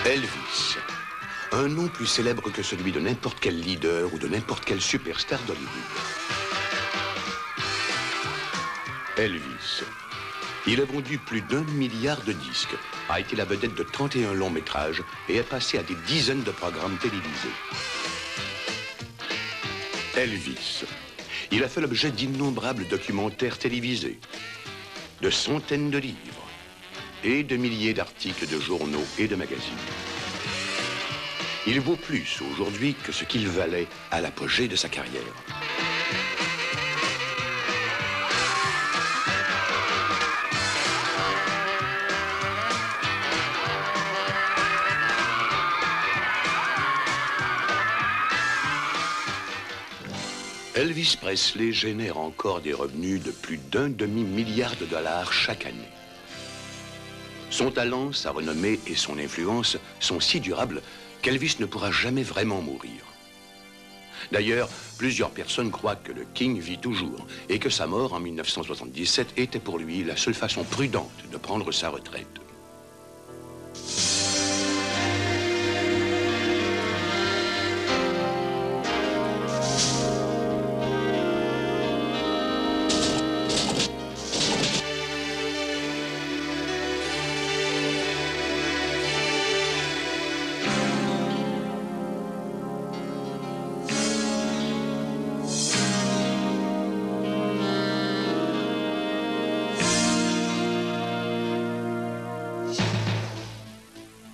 Elvis. Un nom plus célèbre que celui de n'importe quel leader ou de n'importe quelle superstar d'Hollywood. Elvis. Il a vendu plus d'1 milliard de disques, a été la vedette de 31 longs métrages et est passé à des dizaines de programmes télévisés. Elvis. Il a fait l'objet d'innombrables documentaires télévisés, de centaines de livres et de milliers d'articles de journaux et de magazines. Il vaut plus aujourd'hui que ce qu'il valait à l'apogée de sa carrière. Elvis Presley génère encore des revenus de plus d'1 demi-milliard de dollars chaque année. Son talent, sa renommée et son influence sont si durables qu'Elvis ne pourra jamais vraiment mourir. D'ailleurs, plusieurs personnes croient que le King vit toujours et que sa mort en 1977 était pour lui la seule façon prudente de prendre sa retraite.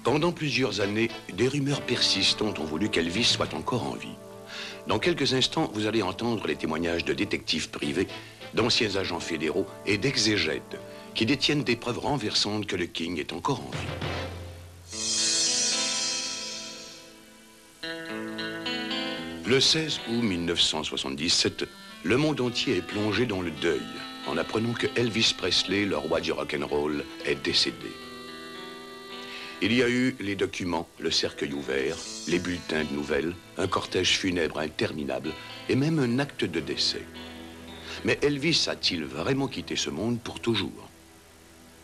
Pendant plusieurs années, des rumeurs persistantes ont voulu qu'Elvis soit encore en vie. Dans quelques instants, vous allez entendre les témoignages de détectives privés, d'anciens agents fédéraux et d'exégètes qui détiennent des preuves renversantes que le King est encore en vie. Le 16 août 1977, le monde entier est plongé dans le deuil en apprenant que Elvis Presley, le roi du rock'n'roll, est décédé. Il y a eu les documents, le cercueil ouvert, les bulletins de nouvelles, un cortège funèbre interminable et même un acte de décès. Mais Elvis a-t-il vraiment quitté ce monde pour toujours?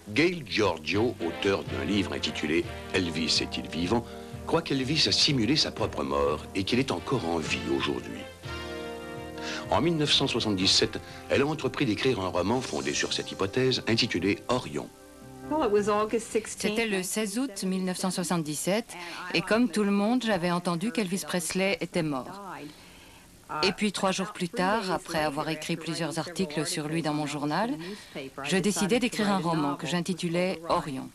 Gail Giorgio, auteur d'un livre intitulé « Elvis est-il vivant ?», croit qu'Elvis a simulé sa propre mort et qu'il est encore en vie aujourd'hui. En 1977, elle a entrepris d'écrire un roman fondé sur cette hypothèse intitulé « Orion ». C'était le 16 août 1977 et comme tout le monde, j'avais entendu qu'Elvis Presley était mort. Et puis 3 jours plus tard, après avoir écrit plusieurs articles sur lui dans mon journal, je décidai d'écrire un roman que j'intitulais Orion.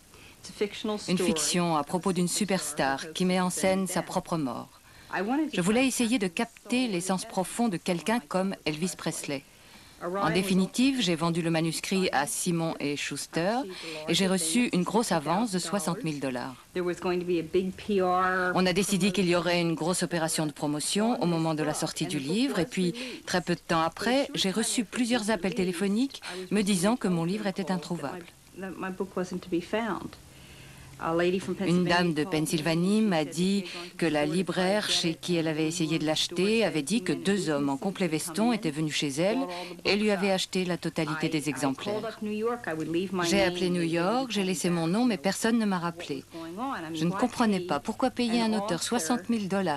Une fiction à propos d'une superstar qui met en scène sa propre mort. Je voulais essayer de capter l'essence profonde de quelqu'un comme Elvis Presley. En définitive, j'ai vendu le manuscrit à Simon & Schuster et j'ai reçu une grosse avance de 60 000 $. On a décidé qu'il y aurait une grosse opération de promotion au moment de la sortie du livre et puis, très peu de temps après, j'ai reçu plusieurs appels téléphoniques me disant que mon livre était introuvable. Une dame de Pennsylvanie m'a dit que la libraire chez qui elle avait essayé de l'acheter avait dit que 2 hommes en complet veston étaient venus chez elle et lui avaient acheté la totalité des exemplaires. J'ai appelé New York, j'ai laissé mon nom, mais personne ne m'a rappelé. Je ne comprenais pas pourquoi payer un auteur 60 000 $.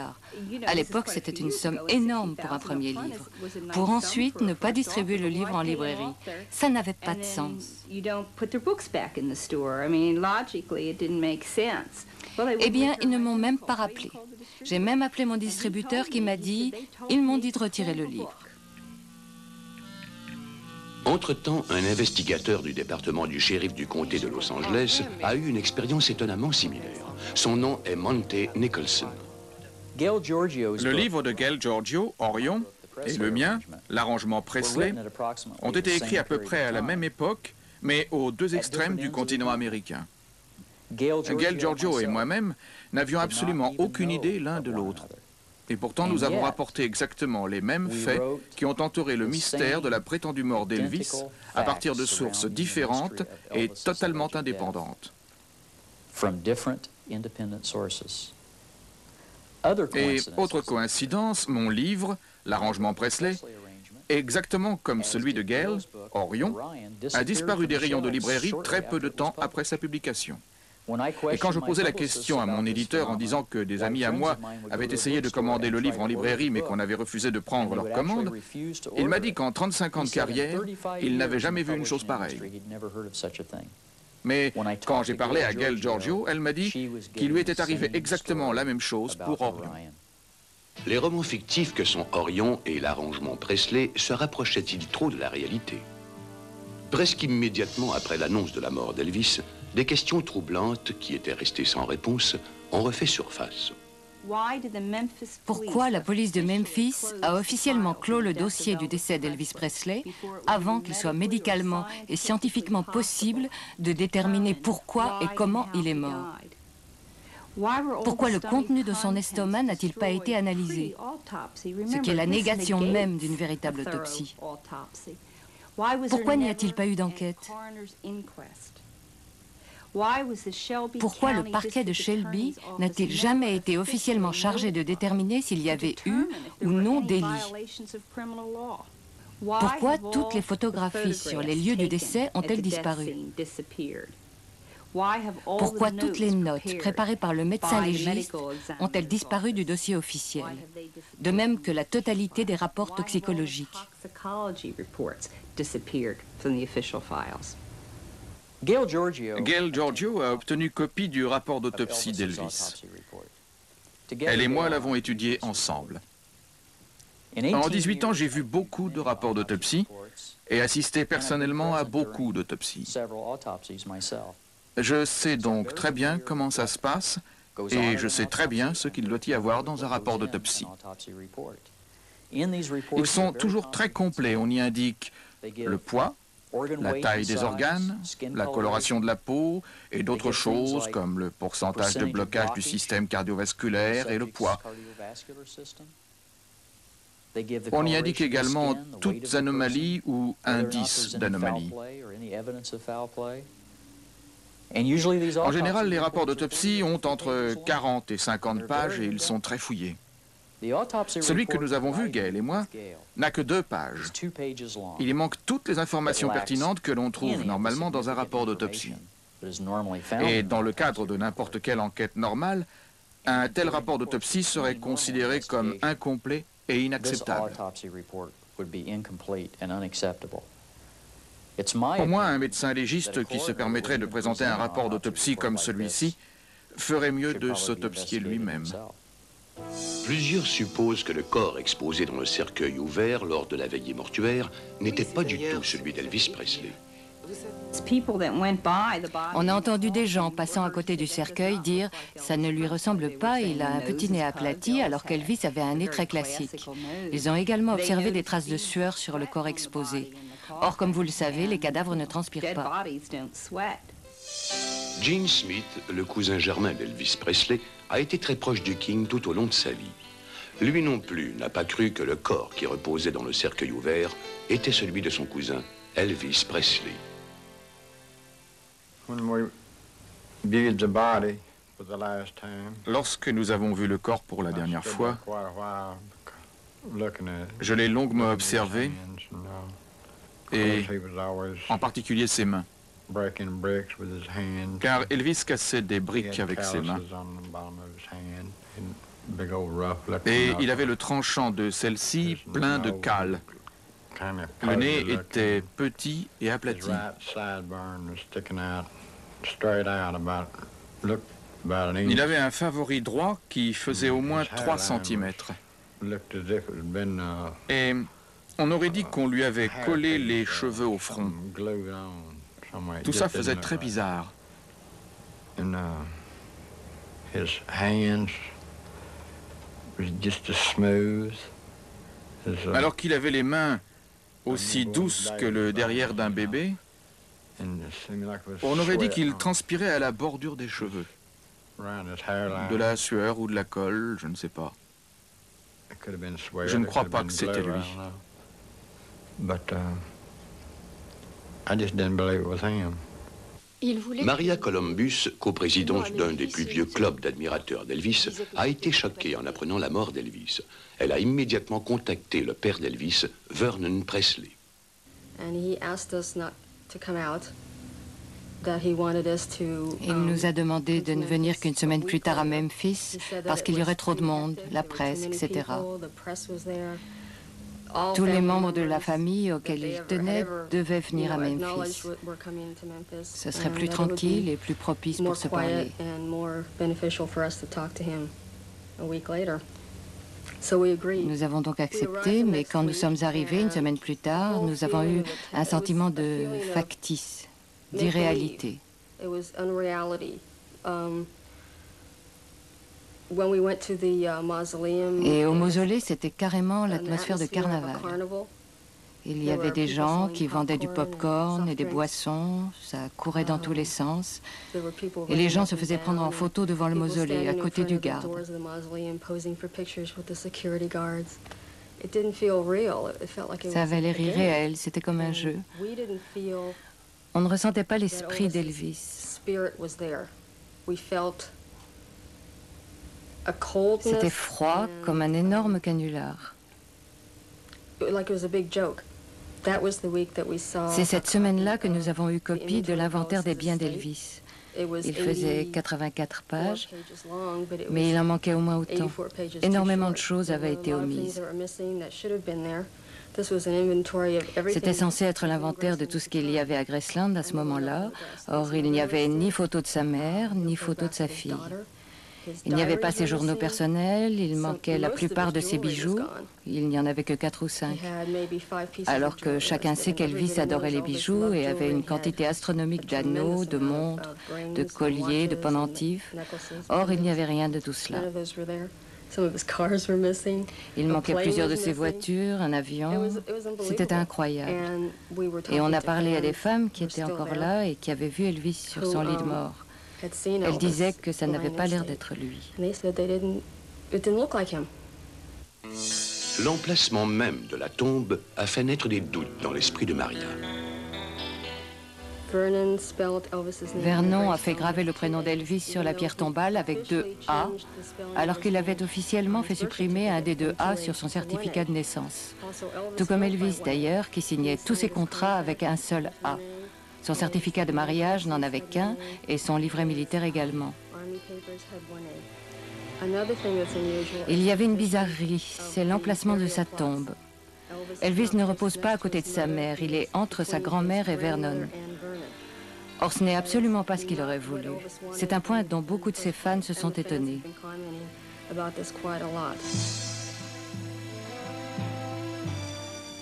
À l'époque, c'était une somme énorme pour un premier livre. Pour ensuite ne pas distribuer le livre en librairie. Ça n'avait pas de sens. Eh bien, ils ne m'ont même pas rappelé. J'ai même appelé mon distributeur qui m'a dit « Ils m'ont dit de retirer le livre ». Entre-temps, un investigateur du département du shérif du comté de Los Angeles a eu une expérience étonnamment similaire. Son nom est Monte Nicholson. Le livre de Gail Giorgio, Orion, et le mien, l'arrangement Presley, ont été écrits à peu près à la même époque, mais aux 2 extrêmes du continent américain. Gail Giorgio et moi-même n'avions absolument aucune idée l'un de l'autre. Et pourtant, nous avons rapporté exactement les mêmes faits qui ont entouré le mystère de la prétendue mort d'Elvis à partir de sources différentes et totalement indépendantes. Et autre coïncidence, mon livre, l'arrangement Presley, exactement comme celui de Gail, Orion, a disparu des rayons de librairie très peu de temps après sa publication. Et quand je posais la question à mon éditeur en disant que des amis à moi avaient essayé de commander le livre en librairie mais qu'on avait refusé de prendre leur commande, il m'a dit qu'en 35 ans de carrière, il n'avait jamais vu une chose pareille. Mais quand j'ai parlé à Gail Georgiou, elle m'a dit qu'il lui était arrivé exactement la même chose pour Orion. Les romans fictifs que sont Orion et l'arrangement Presley se rapprochaient-ils trop de la réalité? Presque immédiatement après l'annonce de la mort d'Elvis, des questions troublantes qui étaient restées sans réponse ont refait surface. Pourquoi la police de Memphis a officiellement clos le dossier du décès d'Elvis Presley avant qu'il soit médicalement et scientifiquement possible de déterminer pourquoi et comment il est mort? Pourquoi le contenu de son estomac n'a-t-il pas été analysé? Ce qui est la négation même d'une véritable autopsie. Pourquoi n'y a-t-il pas eu d'enquête? Pourquoi le parquet de Shelby n'a-t-il jamais été officiellement chargé de déterminer s'il y avait eu ou non délit? Pourquoi toutes les photographies sur les lieux du décès ont-elles disparu? Pourquoi toutes les notes préparées par le médecin légiste ont-elles disparu du dossier officiel? De même que la totalité des rapports toxicologiques. Gail Georgiou a obtenu copie du rapport d'autopsie d'Elvis. Elle et moi l'avons étudié ensemble. En 18 ans, j'ai vu beaucoup de rapports d'autopsie et assisté personnellement à beaucoup d'autopsies. Je sais donc très bien comment ça se passe et je sais très bien ce qu'il doit y avoir dans un rapport d'autopsie. Ils sont toujours très complets. On y indique le poids, la taille des organes, la coloration de la peau et d'autres choses comme le pourcentage de blocage du système cardiovasculaire et le poids. On y indique également toutes anomalies ou indices d'anomalies. En général, les rapports d'autopsie ont entre 40 et 50 pages et ils sont très fouillés. Celui que nous avons vu, Gail et moi, n'a que 2 pages. Il y manque toutes les informations pertinentes que l'on trouve normalement dans un rapport d'autopsie. Et dans le cadre de n'importe quelle enquête normale, un tel rapport d'autopsie serait considéré comme incomplet et inacceptable. Pour moi, un médecin légiste qui se permettrait de présenter un rapport d'autopsie comme celui-ci ferait mieux de s'autopsier lui-même. Plusieurs supposent que le corps exposé dans le cercueil ouvert lors de la veillée mortuaire n'était pas du tout celui d'Elvis Presley. On a entendu des gens passant à côté du cercueil dire « ça ne lui ressemble pas, il a un petit nez aplati alors qu'Elvis avait un nez très classique ». Ils ont également observé des traces de sueur sur le corps exposé. Or, comme vous le savez, les cadavres ne transpirent pas. Gene Smith, le cousin germain d'Elvis Presley, a été très proche du King tout au long de sa vie. Lui non plus n'a pas cru que le corps qui reposait dans le cercueil ouvert était celui de son cousin, Elvis Presley. Lorsque nous avons vu le corps pour la dernière fois, je l'ai longuement observé, et en particulier ses mains. Car Elvis cassait des briques avec ses mains. Et il avait le tranchant de celle-ci plein de cales. Le nez était petit et aplati. Il avait un favori droit qui faisait au moins 3 cm. Et on aurait dit qu'on lui avait collé les cheveux au front. Tout ça faisait très bizarre. Alors qu'il avait les mains aussi douces que le derrière d'un bébé, on aurait dit qu'il transpirait à la bordure des cheveux. De la sueur ou de la colle, je ne sais pas. Je ne crois pas que c'était lui. Maria Columbus, coprésidente d'un des plus vieux clubs d'admirateurs d'Elvis, a été choquée en apprenant la mort d'Elvis. Elle a immédiatement contacté le père d'Elvis, Vernon Presley. Il nous a demandé de ne venir qu'une semaine plus tard à Memphis parce qu'il y aurait trop de monde, la presse, etc. Tous les membres de la famille auxquels il tenait devaient venir à Memphis. Ce serait plus tranquille et plus propice pour se parler. Nous avons donc accepté, mais quand nous sommes arrivés une semaine plus tard, nous avons eu un sentiment de factice, d'irréalité. Et au mausolée, c'était carrément l'atmosphère de carnaval. Il y avait des gens qui vendaient du pop-corn et des boissons, ça courait dans tous les sens. Et les gens se faisaient prendre en photo devant le mausolée, à côté du garde. Ça avait l'air irréel, c'était comme un jeu. On ne ressentait pas l'esprit d'Elvis. C'était froid comme un énorme canular. C'est cette semaine-là que nous avons eu copie de l'inventaire des biens d'Elvis. Il faisait 84 pages, mais il en manquait au moins autant. Énormément de choses avaient été omises. C'était censé être l'inventaire de tout ce qu'il y avait à Graceland à ce moment-là. Or, il n'y avait ni photo de sa mère, ni photo de sa fille. Il n'y avait pas ses journaux personnels, il manquait la plupart de ses bijoux, il n'y en avait que 4 ou 5. Alors que chacun sait qu'Elvis adorait les bijoux et avait une quantité astronomique d'anneaux, de montres, de colliers, de pendentifs. Or, il n'y avait rien de tout cela. Il manquait plusieurs de ses voitures, un avion. C'était incroyable. Et on a parlé à des femmes qui étaient encore là et qui avaient vu Elvis sur son lit de mort. Elle disait que ça n'avait pas l'air d'être lui. L'emplacement même de la tombe a fait naître des doutes dans l'esprit de Maria. Vernon a fait graver le prénom d'Elvis sur la pierre tombale avec 2 A, alors qu'il avait officiellement fait supprimer un des 2 A sur son certificat de naissance. Tout comme Elvis d'ailleurs, qui signait tous ses contrats avec un seul A. Son certificat de mariage n'en avait qu'un et son livret militaire également. Il y avait une bizarrerie, c'est l'emplacement de sa tombe. Elvis ne repose pas à côté de sa mère, il est entre sa grand-mère et Vernon. Or, ce n'est absolument pas ce qu'il aurait voulu. C'est un point dont beaucoup de ses fans se sont étonnés.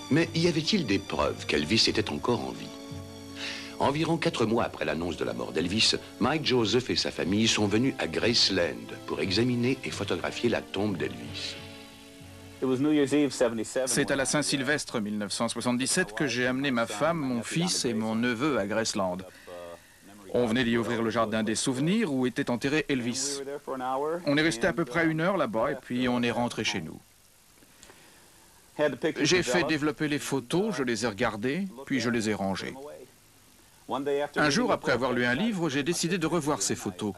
Mais y avait-il des preuves qu'Elvis était encore en vie? Environ 4 mois après l'annonce de la mort d'Elvis, Mike Joseph et sa famille sont venus à Graceland pour examiner et photographier la tombe d'Elvis. C'est à la Saint-Sylvestre 1977 que j'ai amené ma femme, mon fils et mon neveu à Graceland. On venait d'y ouvrir le jardin des souvenirs où était enterré Elvis. On est resté à peu près 1 heure là-bas et puis on est rentré chez nous. J'ai fait développer les photos, je les ai regardées, puis je les ai rangées. Un jour, après avoir lu un livre, j'ai décidé de revoir ces photos.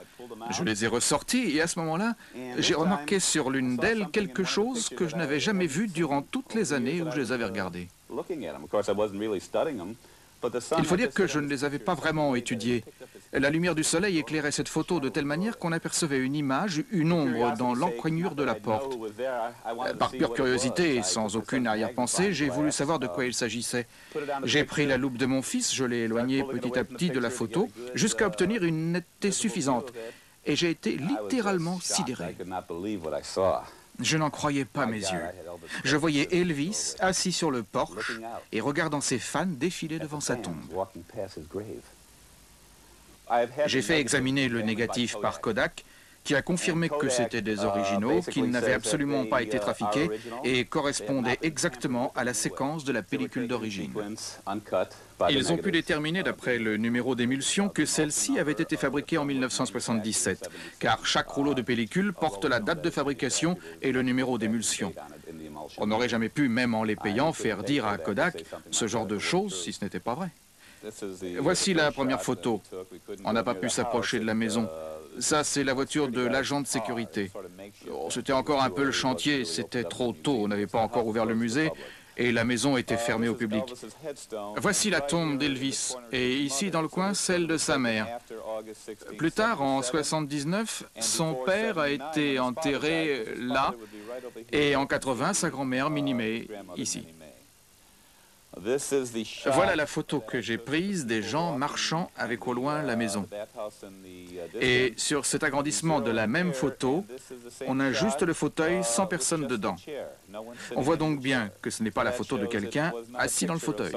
Je les ai ressorties et à ce moment-là, j'ai remarqué sur l'une d'elles quelque chose que je n'avais jamais vu durant toutes les années où je les avais regardées. Il faut dire que je ne les avais pas vraiment étudiées. La lumière du soleil éclairait cette photo de telle manière qu'on apercevait une image, une ombre dans l'encoignure de la porte. Par pure curiosité et sans aucune arrière-pensée, j'ai voulu savoir de quoi il s'agissait. J'ai pris la loupe de mon fils, je l'ai éloignée petit à petit de la photo, jusqu'à obtenir une netteté suffisante. Et j'ai été littéralement sidéré. Je n'en croyais pas mes yeux. Je voyais Elvis assis sur le porche et regardant ses fans défiler devant sa tombe. J'ai fait examiner le négatif par Kodak, qui a confirmé que c'était des originaux, qu'ils n'avaient absolument pas été trafiqués et correspondaient exactement à la séquence de la pellicule d'origine. Ils ont pu déterminer, d'après le numéro d'émulsion, que celle-ci avait été fabriquée en 1977, car chaque rouleau de pellicule porte la date de fabrication et le numéro d'émulsion. On n'aurait jamais pu, même en les payant, faire dire à Kodak ce genre de choses si ce n'était pas vrai. Voici la première photo. On n'a pas pu s'approcher de la maison. Ça, c'est la voiture de l'agent de sécurité. C'était encore un peu le chantier, c'était trop tôt, on n'avait pas encore ouvert le musée. et la maison était fermée au public. Voici la tombe d'Elvis, et ici dans le coin, celle de sa mère. Plus tard, en 1979, son père a été enterré là, et en 1980, sa grand-mère, Minnie May, ici. Voilà la photo que j'ai prise des gens marchant avec au loin la maison. Et sur cet agrandissement de la même photo, on a juste le fauteuil sans personne dedans. On voit donc bien que ce n'est pas la photo de quelqu'un assis dans le fauteuil.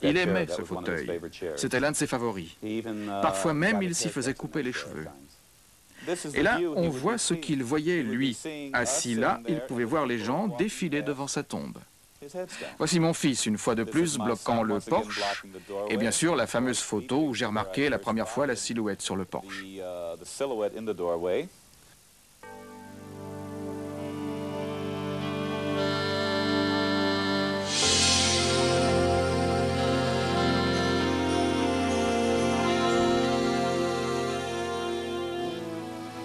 Il aimait ce fauteuil. C'était l'un de ses favoris. Parfois même, il s'y faisait couper les cheveux. Et là, on voit ce qu'il voyait, lui. Assis là, il pouvait voir les gens défiler devant sa tombe. Voici mon fils, une fois de plus, bloquant le porche, et bien sûr la fameuse photo où j'ai remarqué la première fois la silhouette sur le porche.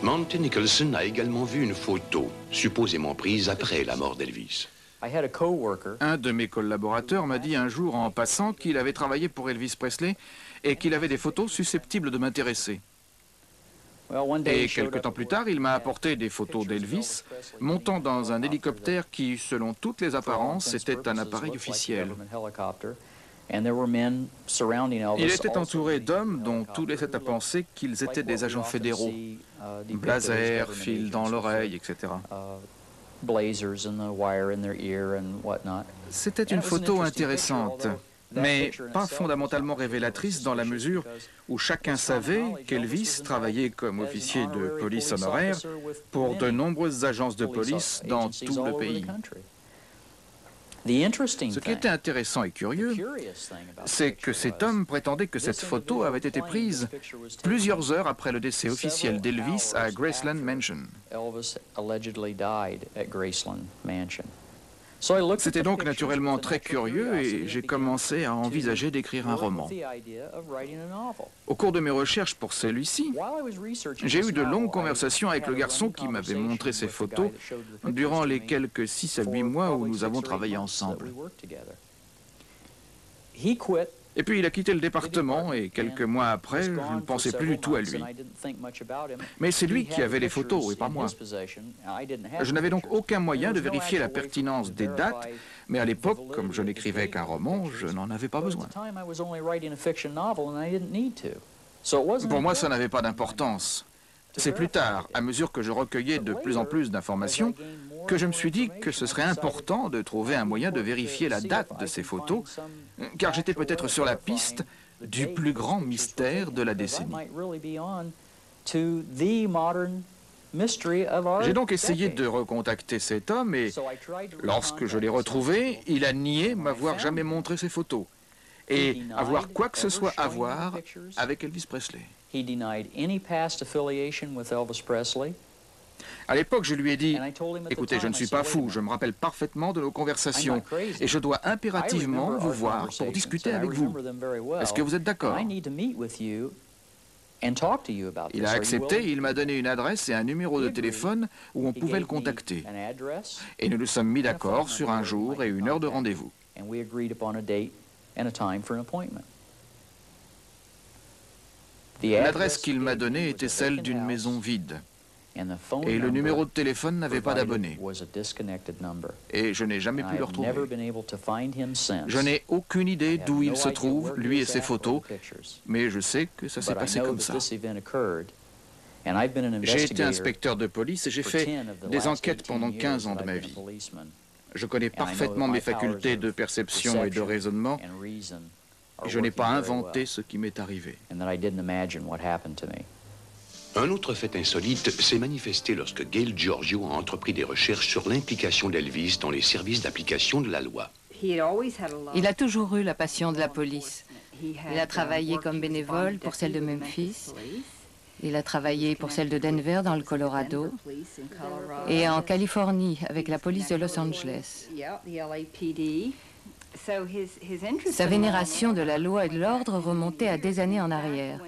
Monty Nicholson a également vu une photo, supposément prise après la mort d'Elvis. Un de mes collaborateurs m'a dit un jour en passant qu'il avait travaillé pour Elvis Presley et qu'il avait des photos susceptibles de m'intéresser. Et quelque temps plus tard, il m'a apporté des photos d'Elvis montant dans un hélicoptère qui, selon toutes les apparences, était un appareil officiel. Il était entouré d'hommes dont tout laissait à penser qu'ils étaient des agents fédéraux. Blazer, fil dans l'oreille, etc. C'était une photo intéressante, mais pas fondamentalement révélatrice dans la mesure où chacun savait qu'Elvis travaillait comme officier de police honoraire pour de nombreuses agences de police dans tout le pays. Ce qui était intéressant et curieux, c'est que cet homme prétendait que cette photo avait été prise plusieurs heures après le décès officiel d'Elvis à Graceland Mansion. C'était donc naturellement très curieux et j'ai commencé à envisager d'écrire un roman. Au cours de mes recherches pour celui-ci, j'ai eu de longues conversations avec le garçon qui m'avait montré ces photos durant les quelques 6 à 8 mois où nous avons travaillé ensemble. Et puis il a quitté le département et quelques mois après, je ne pensais plus du tout à lui. Mais c'est lui qui avait les photos et pas moi. Je n'avais donc aucun moyen de vérifier la pertinence des dates, mais à l'époque, comme je n'écrivais qu'un roman, je n'en avais pas besoin. Pour moi, ça n'avait pas d'importance. C'est plus tard, à mesure que je recueillais de plus en plus d'informations, que je me suis dit que ce serait important de trouver un moyen de vérifier la date de ces photos, car j'étais peut-être sur la piste du plus grand mystère de la décennie. J'ai donc essayé de recontacter cet homme et, lorsque je l'ai retrouvé, il a nié m'avoir jamais montré ces photos et avoir quoi que ce soit à voir avec Elvis Presley. À l'époque, je lui ai dit, « Écoutez, je ne suis pas fou, je me rappelle parfément de nos conversations et je dois impérativement vous voir pour discuter avec vous. Est-ce que vous êtes d'accord ?» Il a accepté et il m'a donné une adresse et un numéro de téléphone où on pouvait le contacter. Et nous nous sommes mis d'accord sur un jour et une heure de rendez-vous. L'adresse qu'il m'a donnée était celle d'une maison vide. Et le numéro de téléphone n'avait pas d'abonné. Et je n'ai jamais pu le retrouver. Je n'ai aucune idée d'où il se trouve, lui et ses photos, mais je sais que ça s'est passé comme ça. J'ai été inspecteur de police et j'ai fait des enquêtes pendant 15 ans de ma vie. Je connais parfaitement mes facultés de perception et de raisonnement, et je n'ai pas inventé ce qui m'est arrivé. Un autre fait insolite s'est manifesté lorsque Gail Giorgio a entrepris des recherches sur l'implication d'Elvis dans les services d'application de la loi. Il a toujours eu la passion de la police. Il a travaillé comme bénévole pour celle de Memphis. Il a travaillé pour celle de Denver dans le Colorado et en Californie avec la police de Los Angeles. Sa vénération de la loi et de l'ordre remontait à des années en arrière.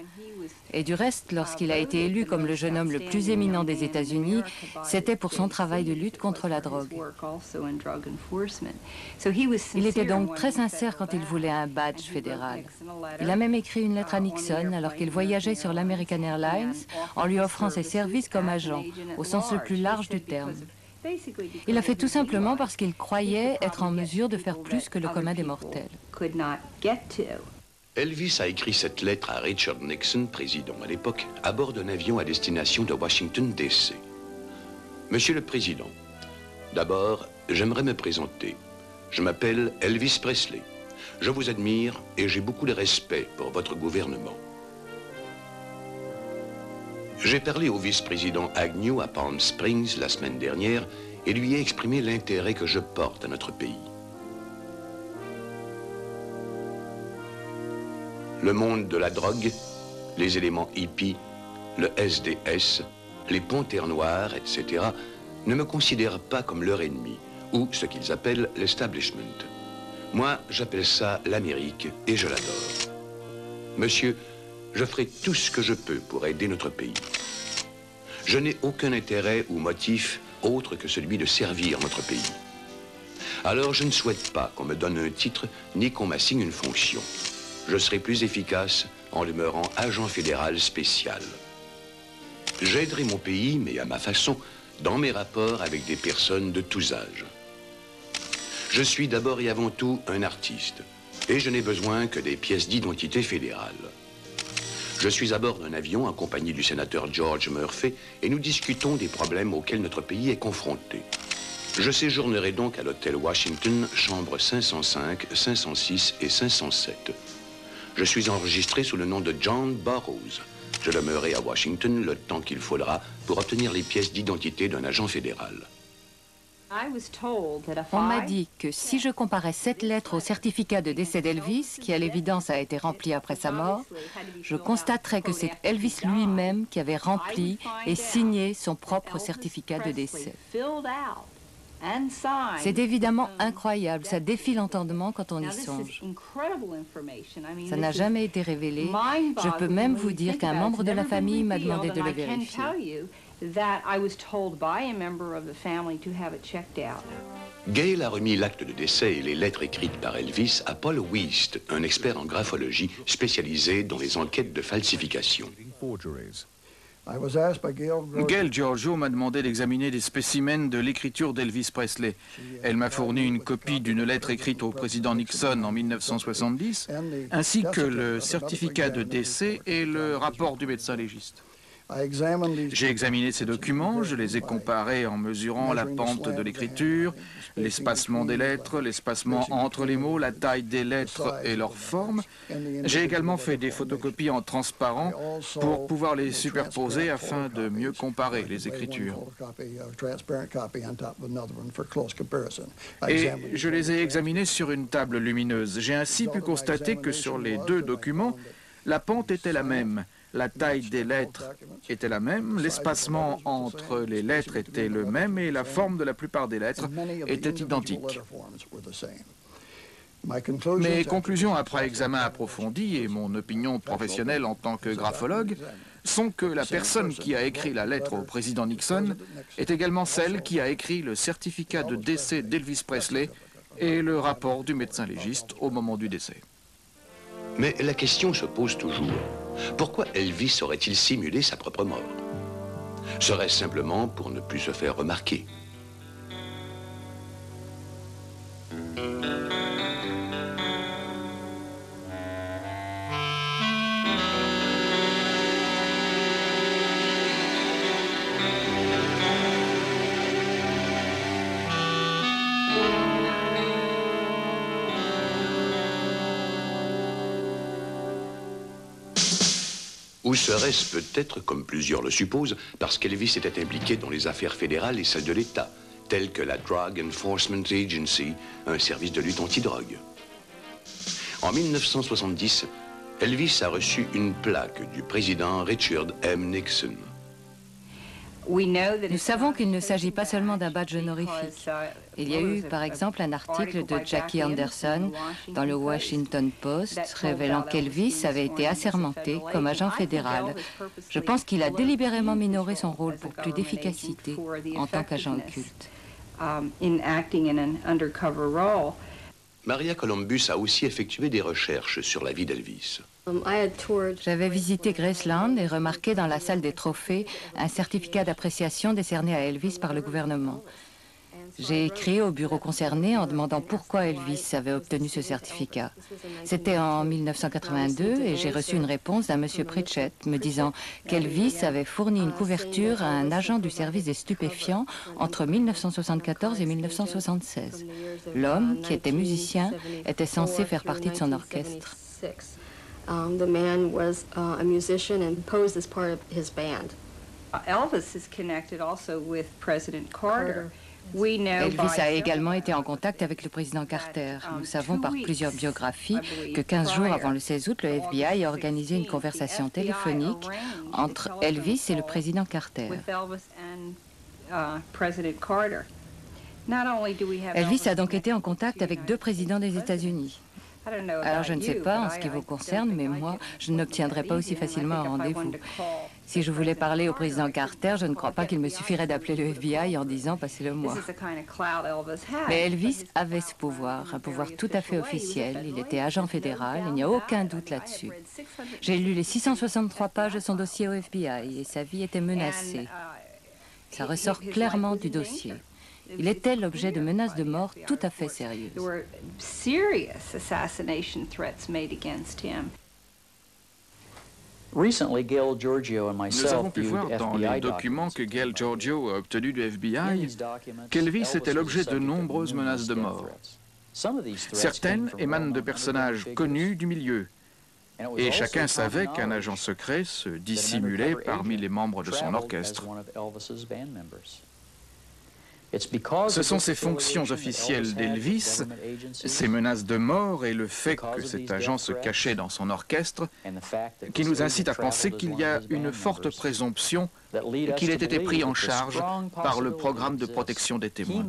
Et du reste, lorsqu'il a été élu comme le jeune homme le plus éminent des États-Unis, c'était pour son travail de lutte contre la drogue. Il était donc très sincère quand il voulait un badge fédéral. Il a même écrit une lettre à Nixon alors qu'il voyageait sur l'American Airlines en lui offrant ses services comme agent, au sens le plus large du terme. Il l'a fait tout simplement parce qu'il croyait être en mesure de faire plus que le commun des mortels. Elvis a écrit cette lettre à Richard Nixon, président à l'époque, à bord d'un avion à destination de Washington, D.C. Monsieur le Président, d'abord, j'aimerais me présenter. Je m'appelle Elvis Presley. Je vous admire et j'ai beaucoup de respect pour votre gouvernement. J'ai parlé au vice-président Agnew à Palm Springs la semaine dernière et lui ai exprimé l'intérêt que je porte à notre pays. Le monde de la drogue, les éléments hippies, le SDS, les panthères noires, etc., ne me considèrent pas comme leur ennemi, ou ce qu'ils appellent l'establishment. Moi, j'appelle ça l'Amérique et je l'adore. Monsieur, je ferai tout ce que je peux pour aider notre pays. Je n'ai aucun intérêt ou motif autre que celui de servir notre pays. Alors je ne souhaite pas qu'on me donne un titre ni qu'on m'assigne une fonction. Je serai plus efficace en demeurant agent fédéral spécial. J'aiderai mon pays, mais à ma façon, dans mes rapports avec des personnes de tous âges. Je suis d'abord et avant tout un artiste, et je n'ai besoin que des pièces d'identité fédérales. Je suis à bord d'un avion en compagnie du sénateur George Murphy et nous discutons des problèmes auxquels notre pays est confronté. Je séjournerai donc à l'hôtel Washington, chambre 505, 506 et 507. Je suis enregistré sous le nom de John Burroughs. Je demeurerai à Washington le temps qu'il faudra pour obtenir les pièces d'identité d'un agent fédéral. On m'a dit que si je comparais cette lettre au certificat de décès d'Elvis, qui à l'évidence a été rempli après sa mort, je constaterais que c'est Elvis lui-même qui avait rempli et signé son propre certificat de décès. C'est évidemment incroyable, ça défie l'entendement quand on y songe. Ça n'a jamais été révélé. Je peux même vous dire qu'un membre de la famille m'a demandé de le vérifier. Gail a remis l'acte de décès et les lettres écrites par Elvis à Paul Wiest, un expert en graphologie spécialisé dans les enquêtes de falsification. Gail Giorgio m'a demandé d'examiner des spécimens de l'écriture d'Elvis Presley. Elle m'a fourni une copie d'une lettre écrite au président Nixon en 1970, ainsi que le certificat de décès et le rapport du médecin légiste. J'ai examiné ces documents, je les ai comparés en mesurant la pente de l'écriture, l'espacement des lettres, l'espacement entre les mots, la taille des lettres et leur forme. J'ai également fait des photocopies en transparent pour pouvoir les superposer afin de mieux comparer les écritures. Et je les ai examinées sur une table lumineuse. J'ai ainsi pu constater que sur les deux documents, la pente était la même. La taille des lettres était la même, l'espacement entre les lettres était le même et la forme de la plupart des lettres était identique. Mes conclusions après examen approfondi et mon opinion professionnelle en tant que graphologue sont que la personne qui a écrit la lettre au président Nixon est également celle qui a écrit le certificat de décès d'Elvis Presley et le rapport du médecin légiste au moment du décès. Mais la question se pose toujours. Pourquoi Elvis aurait-il simulé sa propre mort? Serait-ce simplement pour ne plus se faire remarquer? Ou serait-ce peut-être, comme plusieurs le supposent, parce qu'Elvis était impliqué dans les affaires fédérales et celles de l'État, telles que la Drug Enforcement Agency, un service de lutte anti-drogue. En 1970, Elvis a reçu une plaque du président Richard M. Nixon. Nous savons qu'il ne s'agit pas seulement d'un badge honorifique. Il y a eu, par exemple, un article de Jackie Anderson dans le Washington Post révélant qu'Elvis avait été assermenté comme agent fédéral. Je pense qu'il a délibérément minoré son rôle pour plus d'efficacité en tant qu'agent occulte. Maria Columbus a aussi effectué des recherches sur la vie d'Elvis. J'avais visité Graceland et remarqué dans la salle des trophées un certificat d'appréciation décerné à Elvis par le gouvernement. J'ai écrit au bureau concerné en demandant pourquoi Elvis avait obtenu ce certificat. C'était en 1982 et j'ai reçu une réponse d'un monsieur Pritchett me disant qu'Elvis avait fourni une couverture à un agent du service des stupéfiants entre 1974 et 1976. L'homme, qui était musicien, était censé faire partie de son orchestre. The man was a musician and posed as part of his band. Elvis is connected also with President Carter. Elvis a également été en contact avec le président Carter. Nous savons par plusieurs biographies que 15 jours avant le 16 août, le FBI a organisé une conversation téléphonique entre Elvis et le président Carter. Elvis a donc été en contact avec 2 présidents des États-Unis. Alors je ne sais pas en ce qui vous concerne, mais moi, je n'obtiendrai pas aussi facilement un rendez-vous. Si je voulais parler au président Carter, je ne crois pas qu'il me suffirait d'appeler le FBI en disant « passez-le-moi ». Mais Elvis avait ce pouvoir, un pouvoir tout à fait officiel. Il était agent fédéral, il n'y a aucun doute là-dessus. J'ai lu les 663 pages de son dossier au FBI et sa vie était menacée. Ça ressort clairement du dossier. Il était l'objet de menaces de mort tout à fait sérieuses. Nous avons pu voir dans les documents que Gail Giorgio a obtenus du FBI qu'Elvis était l'objet de nombreuses menaces de mort. Certaines émanent de personnages connus du milieu, et chacun savait qu'un agent secret se dissimulait parmi les membres de son orchestre. Ce sont ces fonctions officielles d'Elvis, ces menaces de mort et le fait que cet agent se cachait dans son orchestre qui nous incitent à penser qu'il y a une forte présomption qu'il ait été pris en charge par le programme de protection des témoins.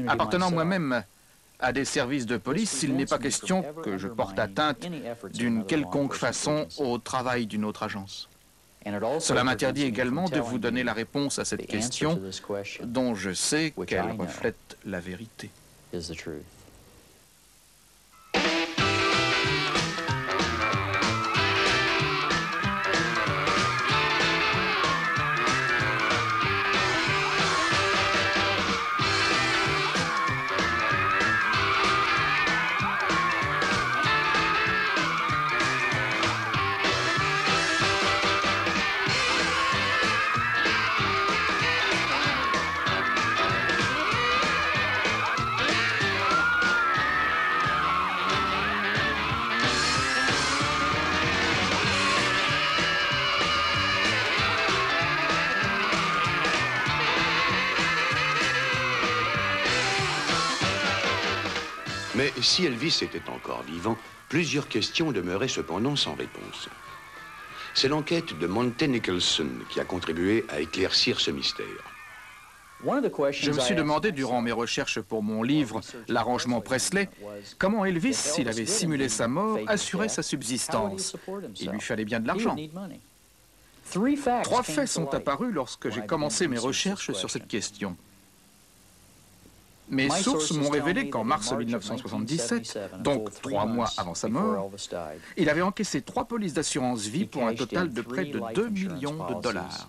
Appartenant moi-même à des services de police, il n'est pas question que je porte atteinte d'une quelconque façon au travail d'une autre agence. Cela m'interdit également de vous donner la réponse à cette question, dont je sais qu'elle reflète la vérité. Mais si Elvis était encore vivant, plusieurs questions demeuraient cependant sans réponse. C'est l'enquête de Monte Nicholson qui a contribué à éclaircir ce mystère. Je me suis demandé durant mes recherches pour mon livre « L'arrangement Presley » comment Elvis, s'il avait simulé sa mort, assurait sa subsistance. Il lui fallait bien de l'argent. 3 faits sont apparus lorsque j'ai commencé mes recherches sur cette question. Mes sources m'ont révélé qu'en mars 1977, donc 3 mois avant sa mort, il avait encaissé 3 polices d'assurance vie pour un total de près de 2 millions de dollars.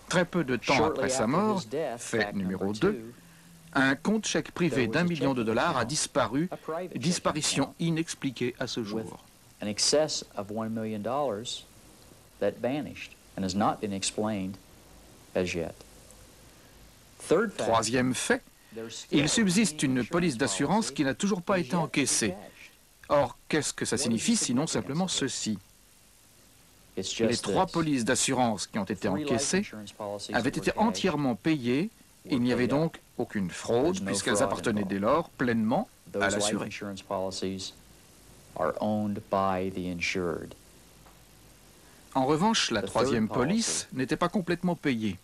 Très peu de temps après sa mort, fait numéro 2, un compte chèque privé d'1 million de dollars a disparu, disparition inexpliquée à ce jour. Troisième fait, il subsiste une police d'assurance qui n'a toujours pas été encaissée. Or, qu'est-ce que ça signifie sinon simplement ceci? Les 3 polices d'assurance qui ont été encaissées avaient été entièrement payées Il n'y avait donc aucune fraude puisqu'elles appartenaient dès lors pleinement à l'assuré. En revanche, la troisième police n'était pas complètement payée.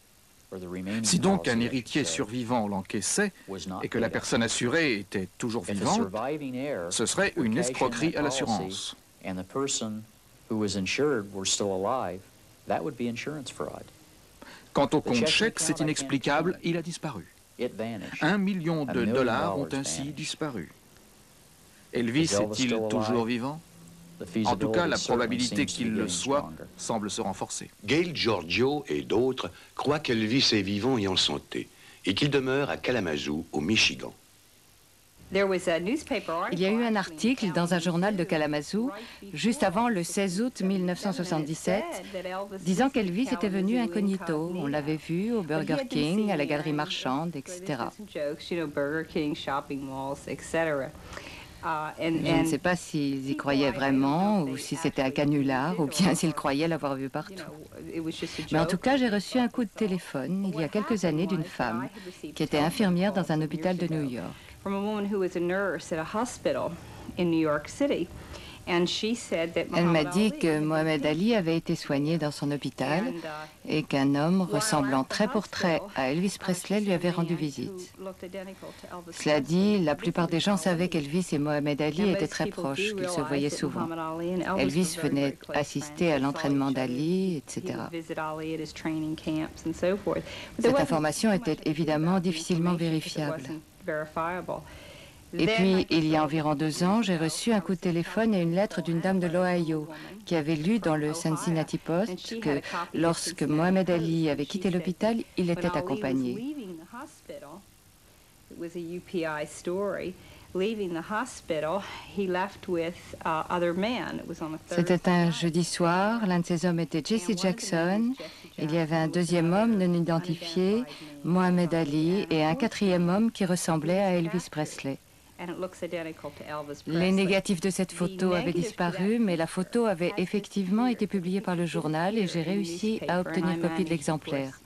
Si donc un héritier survivant l'encaissait et que la personne assurée était toujours vivante, ce serait une escroquerie à l'assurance. Quant au compte chèque, c'est inexplicable, il a disparu. $1 million ont ainsi disparu. Elvis est-il toujours vivant? En tout cas, la probabilité qu'il le soit semble se renforcer. Gail Giorgio et d'autres croient qu'Elvis est vivant et en santé, et qu'il demeure à Kalamazoo, au Michigan. Il y a eu un article dans un journal de Kalamazoo, juste avant le 16 août 1977, disant qu'Elvis était venu incognito. On l'avait vu au Burger King, à la galerie marchande, etc. Je ne sais pas s'ils y croyaient vraiment, ou si c'était un canular, ou bien s'ils croyaient l'avoir vu partout. Mais en tout cas, j'ai reçu un coup de téléphone, il y a quelques années, d'une femme qui était infirmière dans un hôpital de New York. Elle m'a dit que Mohamed Ali avait été soigné dans son hôpital et qu'un homme ressemblant trait pour trait à Elvis Presley lui avait rendu visite. Cela dit, la plupart des gens savaient qu'Elvis et Mohamed Ali étaient très proches, qu'ils se voyaient souvent. Elvis venait assister à l'entraînement d'Ali, etc. Cette information était évidemment difficilement vérifiable. Et puis, il y a environ 2 ans, j'ai reçu un coup de téléphone et une lettre d'une dame de l'Ohio qui avait lu dans le Cincinnati Post que lorsque Mohamed Ali avait quitté l'hôpital, il était accompagné. C'était un jeudi soir, l'un de ces hommes était Jesse Jackson, il y avait un deuxième homme non identifié, Mohamed Ali, et un 4e homme qui ressemblait à Elvis Presley. Les négatifs de cette photo avaient disparu, mais la photo avait effectivement été publiée par le journal et j'ai réussi à obtenir copie de l'exemplaire.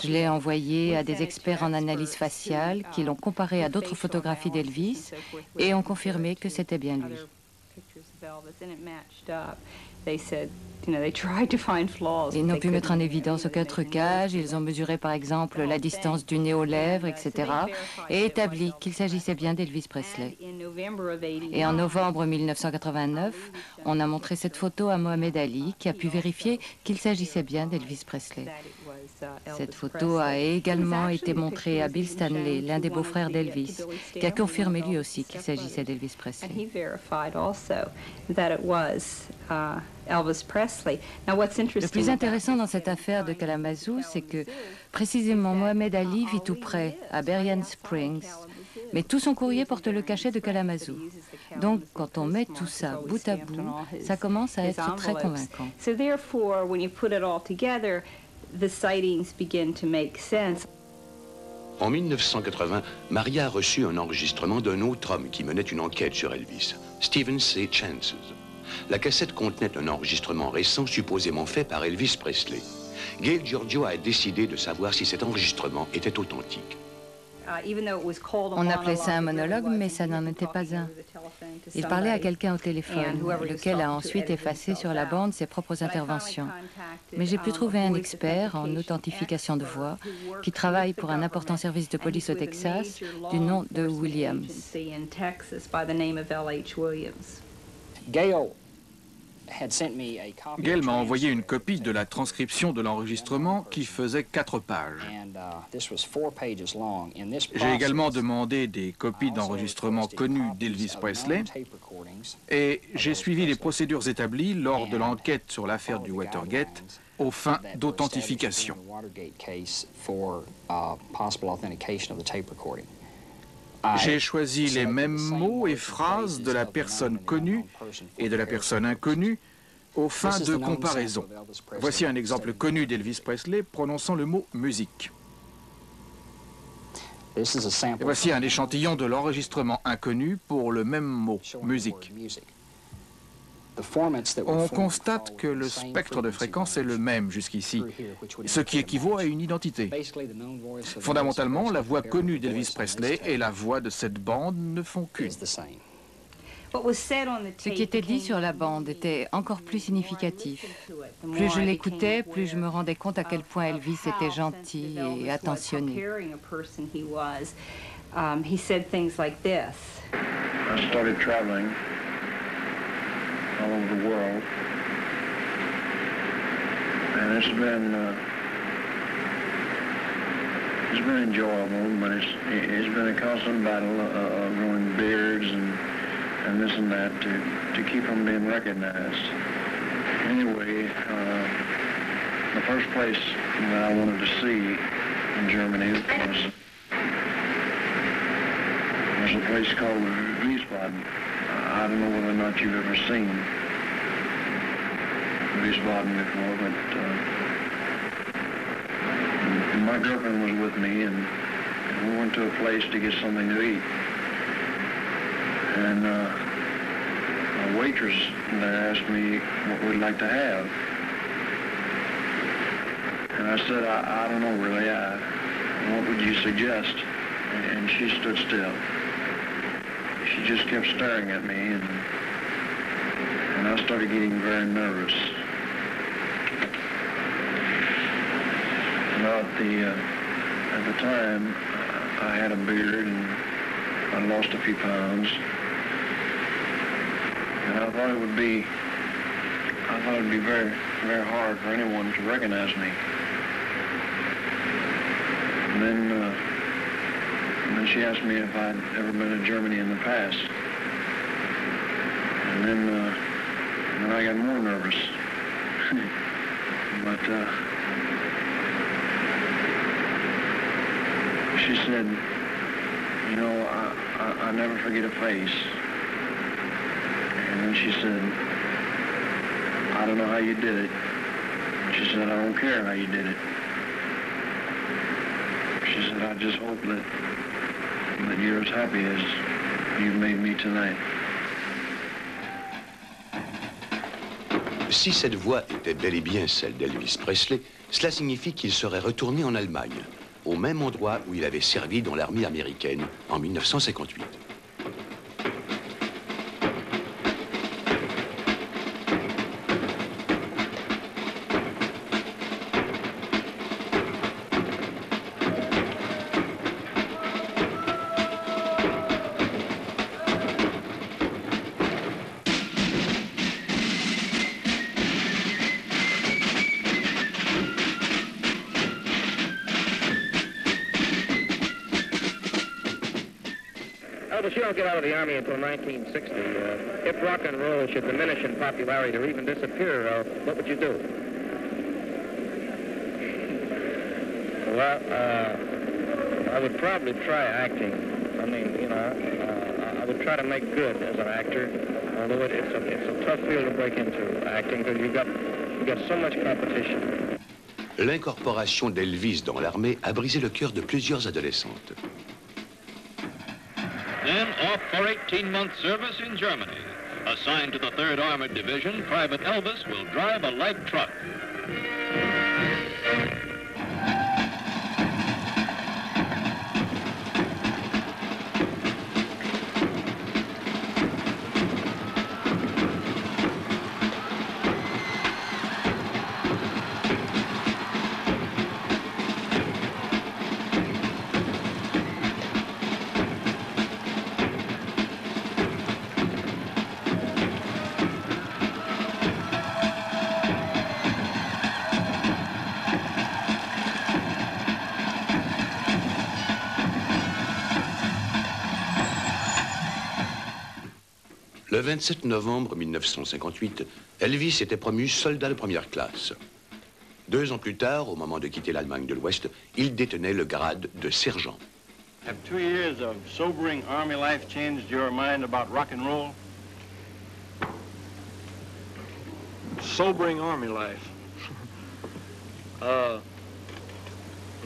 Je l'ai envoyé à des experts en analyse faciale qui l'ont comparé à d'autres photographies d'Elvis et ont confirmé que c'était bien lui. Ils n'ont pu mettre en évidence aucun trucage, ils ont mesuré par exemple la distance du nez aux lèvres, etc. et établi qu'il s'agissait bien d'Elvis Presley. Et en novembre 1989, on a montré cette photo à Mohamed Ali qui a pu vérifier qu'il s'agissait bien d'Elvis Presley. Cette photo a également été montrée à Bill Stanley, l'un des beaux-frères d'Elvis, qui a confirmé lui aussi qu'il s'agissait d'Elvis Presley. Le plus intéressant dans cette affaire de Kalamazoo, c'est que précisément Mohamed Ali vit tout près, à Berrien Springs, mais tout son courrier porte le cachet de Kalamazoo. Donc, quand on met tout ça bout à bout, ça commence à être très convaincant. En 1980, Maria a reçu un enregistrement d'un autre homme qui menait une enquête sur Elvis, Stephen C. Chances. La cassette contenait un enregistrement récent supposément fait par Elvis Presley. Gail Giorgio a décidé de savoir si cet enregistrement était authentique. On appelait ça un monologue, mais ça n'en était pas un. Il parlait à quelqu'un au téléphone, lequel a ensuite effacé sur la bande ses propres interventions. Mais j'ai pu trouver un expert en authentification de voix qui travaille pour un important service de police au Texas du nom de Williams. Gail m'a envoyé une copie de la transcription de l'enregistrement qui faisait 4 pages. J'ai également demandé des copies d'enregistrements connus d'Elvis Presley et j'ai suivi les procédures établies lors de l'enquête sur l'affaire du Watergate aux fins d'authentification. J'ai choisi les mêmes mots et phrases de la personne connue et de la personne inconnue aux fins de comparaison. Voici un exemple connu d'Elvis Presley prononçant le mot « musique ». Et voici un échantillon de l'enregistrement inconnu pour le même mot « musique ». On constate que le spectre de fréquence est le même jusqu'ici, ce qui équivaut à une identité. Fondamentalement, la voix connue d'Elvis Presley et la voix de cette bande ne font qu'une. Ce qui était dit sur la bande était encore plus significatif. Plus je l'écoutais, plus je me rendais compte à quel point Elvis était gentil et attentionné. He said things like this. I started traveling all over the world, and it's been enjoyable, but it's been a constant battle of growing beards and this and that to keep from being recognized. Anyway, the first place that I wanted to see in Germany was a place called Wiesbaden. I don't know whether or not you've ever seen Wiesbaden before, but my girlfriend was with me, and we went to a place to get something to eat. And a waitress there asked me what we'd like to have. And I said, I don't know really, what would you suggest? And she stood still. She just kept staring at me, and I started getting very nervous. Now at the time, I had a beard and I lost a few pounds, and I thought it would be very, very hard for anyone to recognize me. And then she asked me if I'd ever been to Germany in the past. And then I got more nervous. But she said, you know, I never forget a face. And then she said, I don't know how you did it. She said, I don't care how you did it. She said, I just hope that you're as happy as you've made me tonight. Si cette voix était bel et bien celle d'Elvis Presley, cela signifie qu'il serait retourné en Allemagne, au même endroit où il avait servi dans l'armée américaine en 1958. Elvis, you don't get out of the Army until 1960. If rock and roll should diminish in popularity or even disappear, what would you do? Well, I would probably try acting. I mean, you know, I would try to make good as an actor, although it's a tough field to break into, acting, because you got so much competition. L'incorporation d'Elvis dans l'armée a brisé le cœur de plusieurs adolescentes. Then off for 18-month service in Germany. Assigned to the 3rd Armored Division, Private Elvis will drive a light truck. Le 27 novembre 1958, Elvis était promu soldat de première classe. 2 ans plus tard, au moment de quitter l'Allemagne de l'Ouest, il détenait le grade de sergent. Have 2 years of sobering Army life changed your mind about rock and roll? Sobering Army life?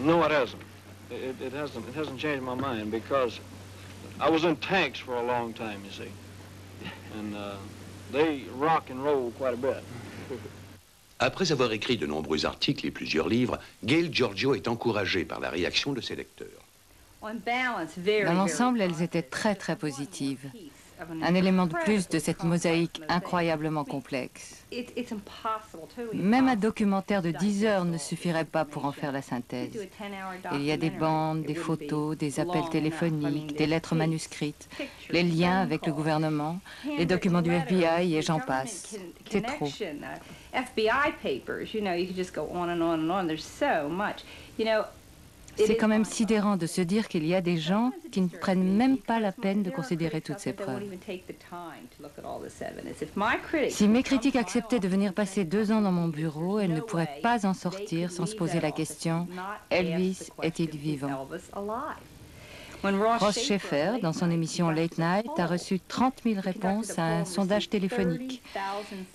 No, it hasn't. It hasn't changed my mind because I was in tanks for a long time, you see. And they rock and roll quite a bit. Après avoir écrit de nombreux articles et plusieurs livres, Gail Giorgio est encouragée par la réaction de ses lecteurs. Dans l'ensemble, elles étaient très très positives. Un élément de plus de cette mosaïque incroyablement complexe. Même un documentaire de 10 heures ne suffirait pas pour en faire la synthèse. Il y a des bandes, des photos, des appels téléphoniques, des lettres manuscrites, les liens avec le gouvernement, les documents du FBI et j'en passe. C'est trop. FBI papers, you know, you could just go on and on and on. There's so much, you know. C'est quand même sidérant de se dire qu'il y a des gens qui ne prennent même pas la peine de considérer toutes ces preuves. Si mes critiques acceptaient de venir passer 2 ans dans mon bureau, elles ne pourraient pas en sortir sans se poser la question, Elvis est-il vivant? Ross Schaeffer, dans son émission Late Night, a reçu 30 000 réponses à un sondage téléphonique.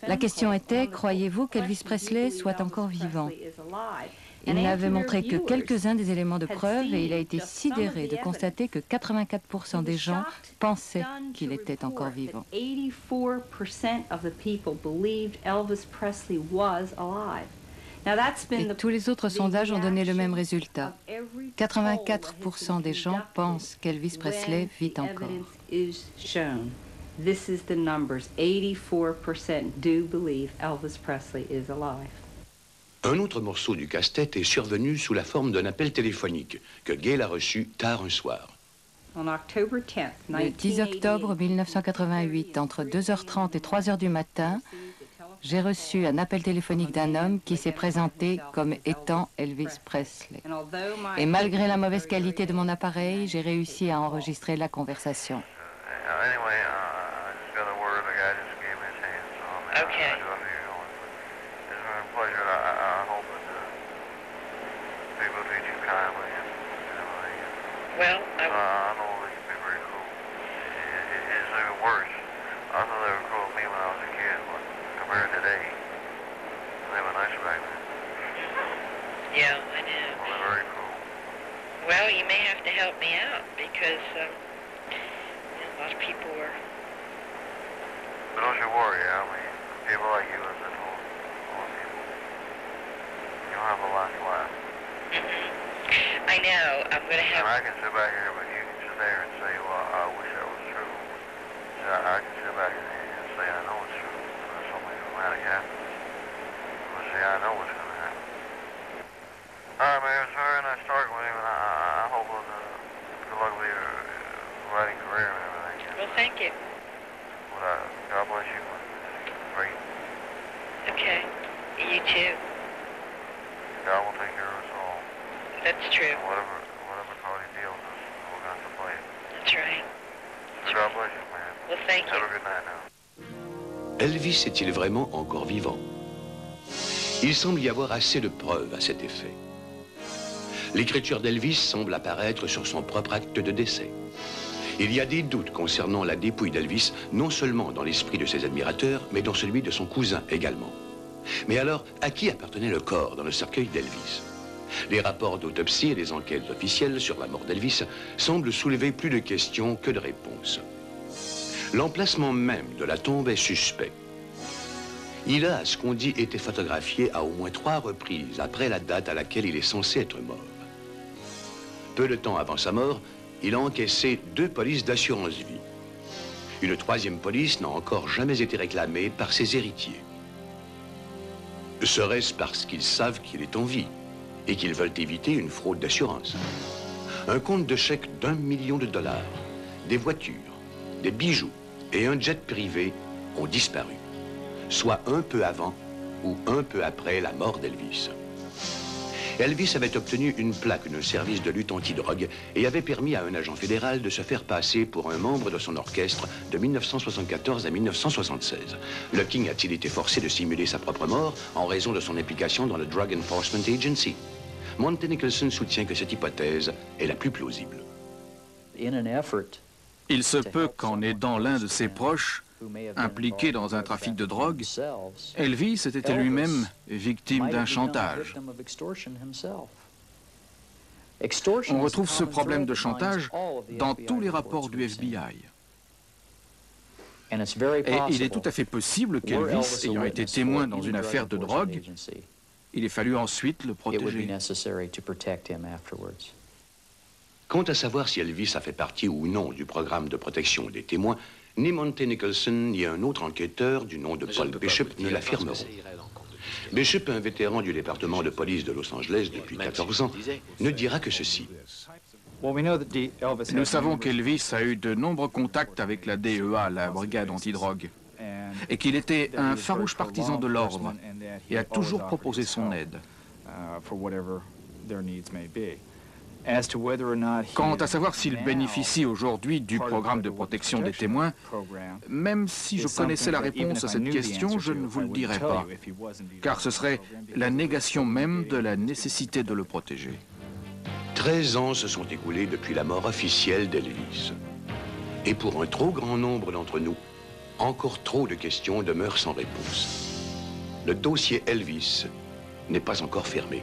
La question était, croyez-vous qu'Elvis Presley soit encore vivant? Il n'avait montré que quelques-uns des éléments de preuve et il a été sidéré de constater que 84% des gens pensaient qu'il était encore vivant. Et tous les autres sondages ont donné le même résultat. 84% des gens pensent qu'Elvis Presley vit encore. This is the numbers. 84% do believe Elvis Presley is alive. Un autre morceau du casse-tête est survenu sous la forme d'un appel téléphonique que Gail a reçu tard un soir. Le 10 octobre 1988, entre 2h30 et 3h du matin, j'ai reçu un appel téléphonique d'un homme qui s'est présenté comme étant Elvis Presley. Et malgré la mauvaise qualité de mon appareil, j'ai réussi à enregistrer la conversation. Well, I know they can be very cruel. It's even worse. I thought they were cruel to me when I was a kid, but compared to today, they were nicer back then. Yeah, I know. Well, they're very cruel. Well, you may have to help me out because a lot of people were. But don't you worry, I mean, people like you listen to all people. You'll have a lot to laugh. I know. I'm going to have... And I can sit back here, but you can sit there and say, well, I wish that was true. So I can sit back and say, I know it's true. There's something dramatic happening. But see, I know what's going to happen. All right, man, it was very nice talking with you, and I hope good luck with your writing career and everything. Well, thank you. But God bless you. It's great. Okay. You too. God will take care of us all. That's true. Whatever card he deals us, we're going to play it. That's right. So God bless you, man. Well, thank you. Have a good night now. Elvis est-il vraiment encore vivant? Il semble y avoir assez de preuves à cet effet. L'écriture d'Elvis semble apparaître sur son propre acte de décès. Il y a des doutes concernant la dépouille d'Elvis, non seulement dans l'esprit de ses admirateurs, mais dans celui de son cousin également. Mais alors, à qui appartenait le corps dans le cercueil d'Elvis? Les rapports d'autopsie et les enquêtes officielles sur la mort d'Elvis semblent soulever plus de questions que de réponses. L'emplacement même de la tombe est suspect. Il a, à ce qu'on dit, été photographié à au moins 3 reprises après la date à laquelle il est censé être mort. Peu de temps avant sa mort, il a encaissé 2 polices d'assurance vie. Une 3e police n'a encore jamais été réclamée par ses héritiers. Serait-ce parce qu'ils savent qu'il est en vie et qu'ils veulent éviter une fraude d'assurance? Un compte de chèques d'1 million de dollars, des voitures, des bijoux et un jet privé ont disparu, soit un peu avant ou un peu après la mort d'Elvis. Elvis avait obtenu une plaque d'un service de lutte antidrogue et avait permis à un agent fédéral de se faire passer pour un membre de son orchestre de 1974 à 1976. Le King a-t-il été forcé de simuler sa propre mort en raison de son implication dans le Drug Enforcement Agency? Monte Nicholson soutient que cette hypothèse est la plus plausible. Il se peut qu'en aidant l'un de ses proches, impliqué dans un trafic de drogue, Elvis était lui-même victime d'un chantage. On retrouve ce problème de chantage dans tous les rapports du FBI. Et il est tout à fait possible qu'Elvis, ayant été témoin dans une affaire de drogue, il ait fallu ensuite le protéger. Quant à savoir si Elvis a fait partie ou non du programme de protection des témoins, ni Monte Nicholson ni un autre enquêteur du nom de Paul Bishop ne l'affirmeront. Bishop, un vétéran du département de police de Los Angeles depuis 14 ans, ne dira que ceci. Nous savons qu'Elvis a eu de nombreux contacts avec la DEA, la brigade antidrogue, et qu'il était un farouche partisan de l'ordre et a toujours proposé son aide. Quant à savoir s'il bénéficie aujourd'hui du programme de protection des témoins, même si je connaissais la réponse à cette question, je ne vous le dirais pas, car ce serait la négation même de la nécessité de le protéger. 13 ans se sont écoulés depuis la mort officielle d'Elvis. Et pour un trop grand nombre d'entre nous, encore trop de questions demeurent sans réponse. Le dossier Elvis n'est pas encore fermé.